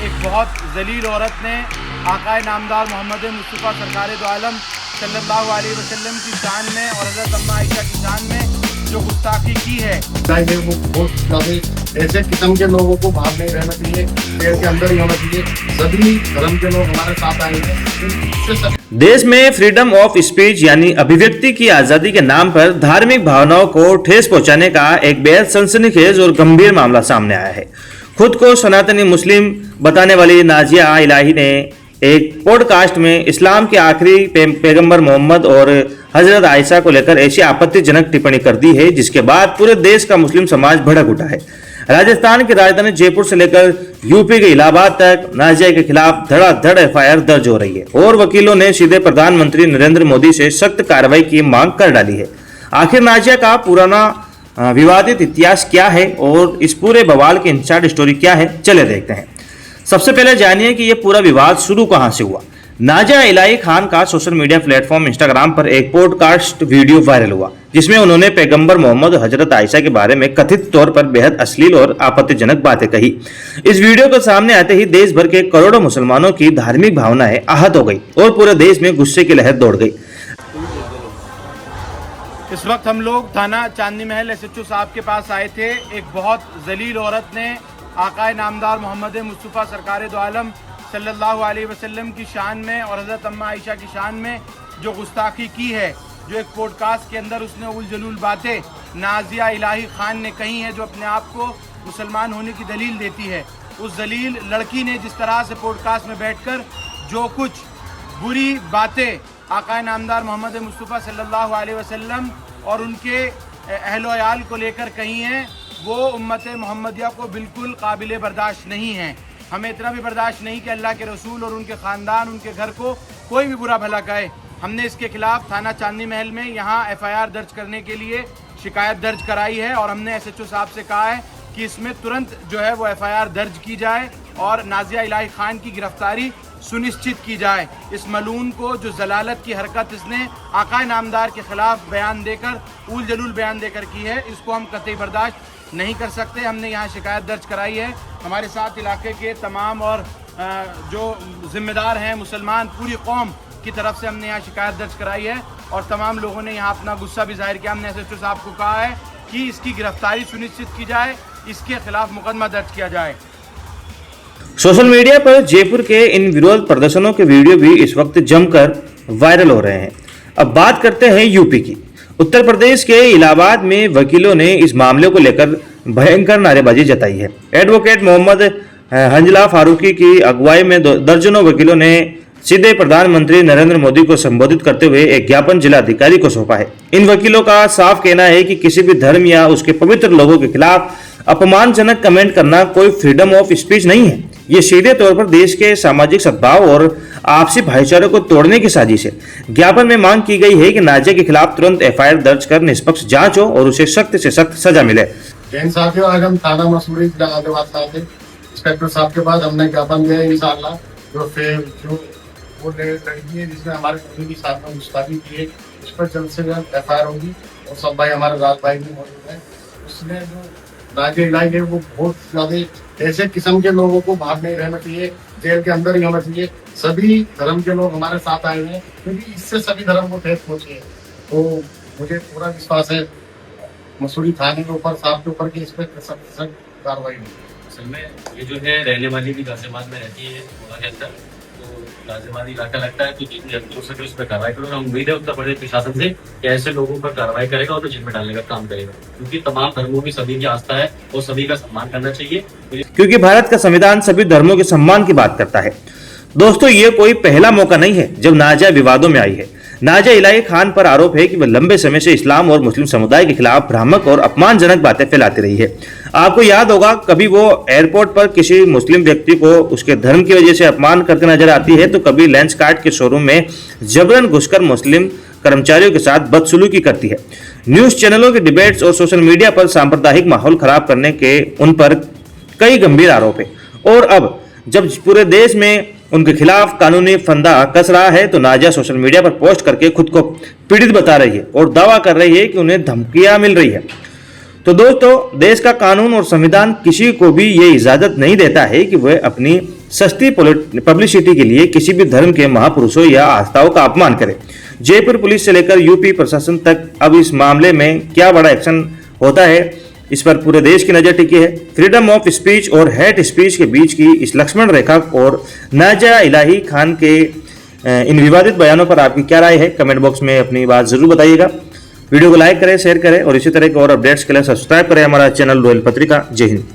एक बहुत जलील औरत ने आकाए नामदार मोहम्मद मुस्तफ़ा सरकार दो आलम सल्लल्लाहु अलैहि वसल्लम की शान में और हज़रत अम्मा आयशा की शान में जो गुस्ताखी की है, वो बहुत ज़्यादा ऐसे किस्म के लोगों को बाहर नहीं रहना चाहिए, देश के अंदर ही होना चाहिए। सभी धर्म के लोग हमारे साथ आएंगे। देश में फ्रीडम ऑफ स्पीच यानी अभिव्यक्ति की आजादी के नाम पर धार्मिक भावनाओं को ठेस पहुंचाने का एक बेहद सनसनीखेज और गंभीर मामला सामने आया है। खुद को सनातनी मुस्लिम बताने वाली नाजिया इलाही ने एक पॉडकास्ट में इस्लाम के आखिरी पैगंबर मोहम्मद और हजरत आयशा को लेकर ऐसी आपत्तिजनक टिप्पणी कर दी है, जिसके बाद पूरे देश का मुस्लिम समाज भड़क उठा है। राजस्थान की राजधानी जयपुर से लेकर यूपी के इलाहाबाद तक नाजिया के खिलाफ धड़ाधड़ एफआईआर दर्ज हो रही है और वकीलों ने सीधे प्रधानमंत्री नरेंद्र मोदी से सख्त कार्रवाई की मांग कर डाली है। आखिर नाजिया का पुराना विवादित इतिहास क्या है और इस पूरे बवाल की इनसाइड स्टोरी क्या है, चले देखते हैं। सबसे पहले जानिए कि यह पूरा विवाद शुरू कहां से हुआ। नाजिया इलाही खान का सोशल मीडिया प्लेटफॉर्म इंस्टाग्राम पर एक पॉडकास्ट वीडियो वायरल हुआ, जिसमें उन्होंने पैगंबर मोहम्मद और हजरत आयशा के बारे में कथित तौर पर बेहद अश्लील और आपत्तिजनक बातें कही। इस वीडियो को सामने आते ही देश भर के करोड़ों मुसलमानों की धार्मिक भावनाएं आहत हो गई और पूरे देश में गुस्से की लहर दौड़ गई। इस वक्त हम लोग थाना चांदनी महल एसएचओ साहब के पास आए थे। एक बहुत जलील औरत ने आकाए नामदार मोहम्मद मुस्तफ़ा सरकार दो आलम सल्लल्लाहु अलैहि वसल्लम की शान में और हज़रत अम्मा आयशा की शान में जो गुस्ताखी की है, जो एक पॉडकास्ट के अंदर उसने उल जलूल बातें नाजिया इलाही खान ने कही हैं, जो अपने आप को मुसलमान होने की दलील देती है। उस जलील लड़की ने जिस तरह से पॉडकास्ट में बैठकर जो कुछ बुरी बातें आकाए नामदार मोहम्मद मुस्तफ़ा सल्लल्लाहु अलैहि वसल्लम और उनके अहल वयाल को लेकर कही हैं, वो उम्मत मोहम्मदिया को बिल्कुल काबिल बर्दाश्त नहीं है। हमें इतना भी बर्दाश्त नहीं कि अल्लाह के रसूल और उनके ख़ानदान, उनके घर को कोई भी बुरा भला कहे। हमने इसके खिलाफ थाना चांदनी महल में यहाँ एफआईआर दर्ज करने के लिए शिकायत दर्ज कराई है और हमने एसएचओ साहब से कहा है कि इसमें तुरंत जो है वो एफआईआर दर्ज की जाए और नाजिया इलाही खान की गिरफ्तारी सुनिश्चित की जाए। इस मलून को जो जलालत की हरकत इसने आकाए नामदार के खिलाफ बयान देकर, उल जलूल बयान देकर की है, इसको हम कतई बर्दाश्त नहीं कर सकते। हमने यहाँ शिकायत दर्ज कराई है। हमारे साथ इलाके के तमाम और जो जिम्मेदार हैं मुसलमान, पूरी कौम की तरफ से हमने यहाँ शिकायत दर्ज कराई है और तमाम लोगों ने यहाँ अपना गुस्सा भी जाहिर किया। हमने एसएचओ साहब को कहा है कि इसकी गिरफ्तारी सुनिश्चित की जाए, इसके खिलाफ मुकदमा दर्ज किया जाए। सोशल मीडिया पर जयपुर के इन विरोध प्रदर्शनों के वीडियो भी इस वक्त जमकर वायरल हो रहे हैं। अब बात करते हैं यूपी की। उत्तर प्रदेश के इलाहाबाद में वकीलों ने इस मामले को लेकर भयंकर नारेबाजी जताई है। एडवोकेट मोहम्मद हंजला फारूकी की अगुवाई में दर्जनों वकीलों ने सीधे प्रधानमंत्री नरेंद्र मोदी को संबोधित करते हुए एक ज्ञापन जिलाधिकारी को सौंपा है। इन वकीलों का साफ कहना है कि किसी भी धर्म या उसके पवित्र लोगों के खिलाफ अपमानजनक कमेंट करना कोई फ्रीडम ऑफ स्पीच नहीं है। ये सीधे तौर पर देश के सामाजिक सद्भाव और आपसी भाईचारे को तोड़ने की साजिश है। ज्ञापन में मांग की गई है कि नाजिया के खिलाफ तुरंत एफआईआर दर्ज कर निष्पक्ष जांच हो और उसे सख्त से सख्त सजा मिले। साथियों, आज हम थाना मसूरी इंस्पेक्टर साहब के पास हमने ज्ञापन दिया है। इंशाअल्लाह जो वो लड़की है जिसने हमारे खुद के साथ में गुस्ताखी की है, उस पर जल्द से जल्द एफआईआर होगी। और सब भाई, हमारे राज भाई भी मौजूद है। उसने जो नाजिया इलाही है, वो बहुत ज्यादा ऐसे किस्म के लोगों को बाहर नहीं रहना चाहिए, जेल के अंदर ही होना चाहिए। सभी धर्म के लोग हमारे साथ आए हुए हैं, क्योंकि इससे सभी धर्म को ठेस पहुंची है। तो मुझे पूरा विश्वास है मसूरी थाने के ऊपर, साहब के ऊपर, की इस पर सख्त कार्रवाई होगी। असल में ये जो है रहने वाली भी गाजियाबाद में रहती है पूरा के अंदर, तो गाजियाबाद इलाका लगता है, तो जितनी जल्दी हो सके उस पर कार्रवाई करो। हम उम्मीद है उत्तर प्रदेश प्रशासन से कि ऐसे लोगों पर कार्रवाई करेगा और जेल में डालने का काम करेगा, क्योंकि तमाम धर्मों की सभी की आस्था है और सभी का सम्मान करना चाहिए, क्योंकि भारत का संविधान सभी धर्मों के सम्मान की बात करता है। दोस्तों, ये कोई पहला मौका नहीं है जब नाजिया विवादों में आई है। नाजिया इलाही खान पर आरोप है कि वह लंबे समय से इस्लाम और मुस्लिम समुदाय के खिलाफ भ्रामक और अपमानजनक बातें फैलाती रही है। आपको याद होगा, कभी वो एयरपोर्ट पर किसी मुस्लिम व्यक्ति को उसके धर्म की वजह से अपमान करते नजर आती है, तो कभी लेंसकार्ट के शोरूम में जबरन घुसकर मुस्लिम कर्मचारियों के साथ बदसलूकी करती है। न्यूज चैनलों के डिबेट्स और सोशल मीडिया पर सांप्रदायिक माहौल खराब करने के उन पर कई गंभीर आरोप है। और अब जब पूरे देश में उनके खिलाफ कानूनी फंदा कस रहा है, तो नाजिया सोशल मीडिया पर पोस्ट करके खुद को पीड़ित बता रही है और दावा कर रही है कि उन्हें धमकियां मिल रही है। तो दोस्तों, देश का कानून और संविधान किसी को भी ये इजाजत नहीं देता है कि वह अपनी सस्ती पब्लिसिटी के लिए किसी भी धर्म के महापुरुषों या आस्थाओं का अपमान करे। जयपुर पुलिस से लेकर यूपी प्रशासन तक अब इस मामले में क्या बड़ा एक्शन होता है, इस पर पूरे देश की नजर टिकी है। फ्रीडम ऑफ स्पीच और हेट स्पीच के बीच की इस लक्ष्मण रेखा और नाजिया इलाही खान के इन विवादित बयानों पर आपकी क्या राय है, कमेंट बॉक्स में अपनी बात जरूर बताइएगा। वीडियो को लाइक करें, शेयर करें और इसी तरह के और अपडेट्स के लिए सब्सक्राइब करें हमारा चैनल रॉयल पत्रिका। जय हिंद।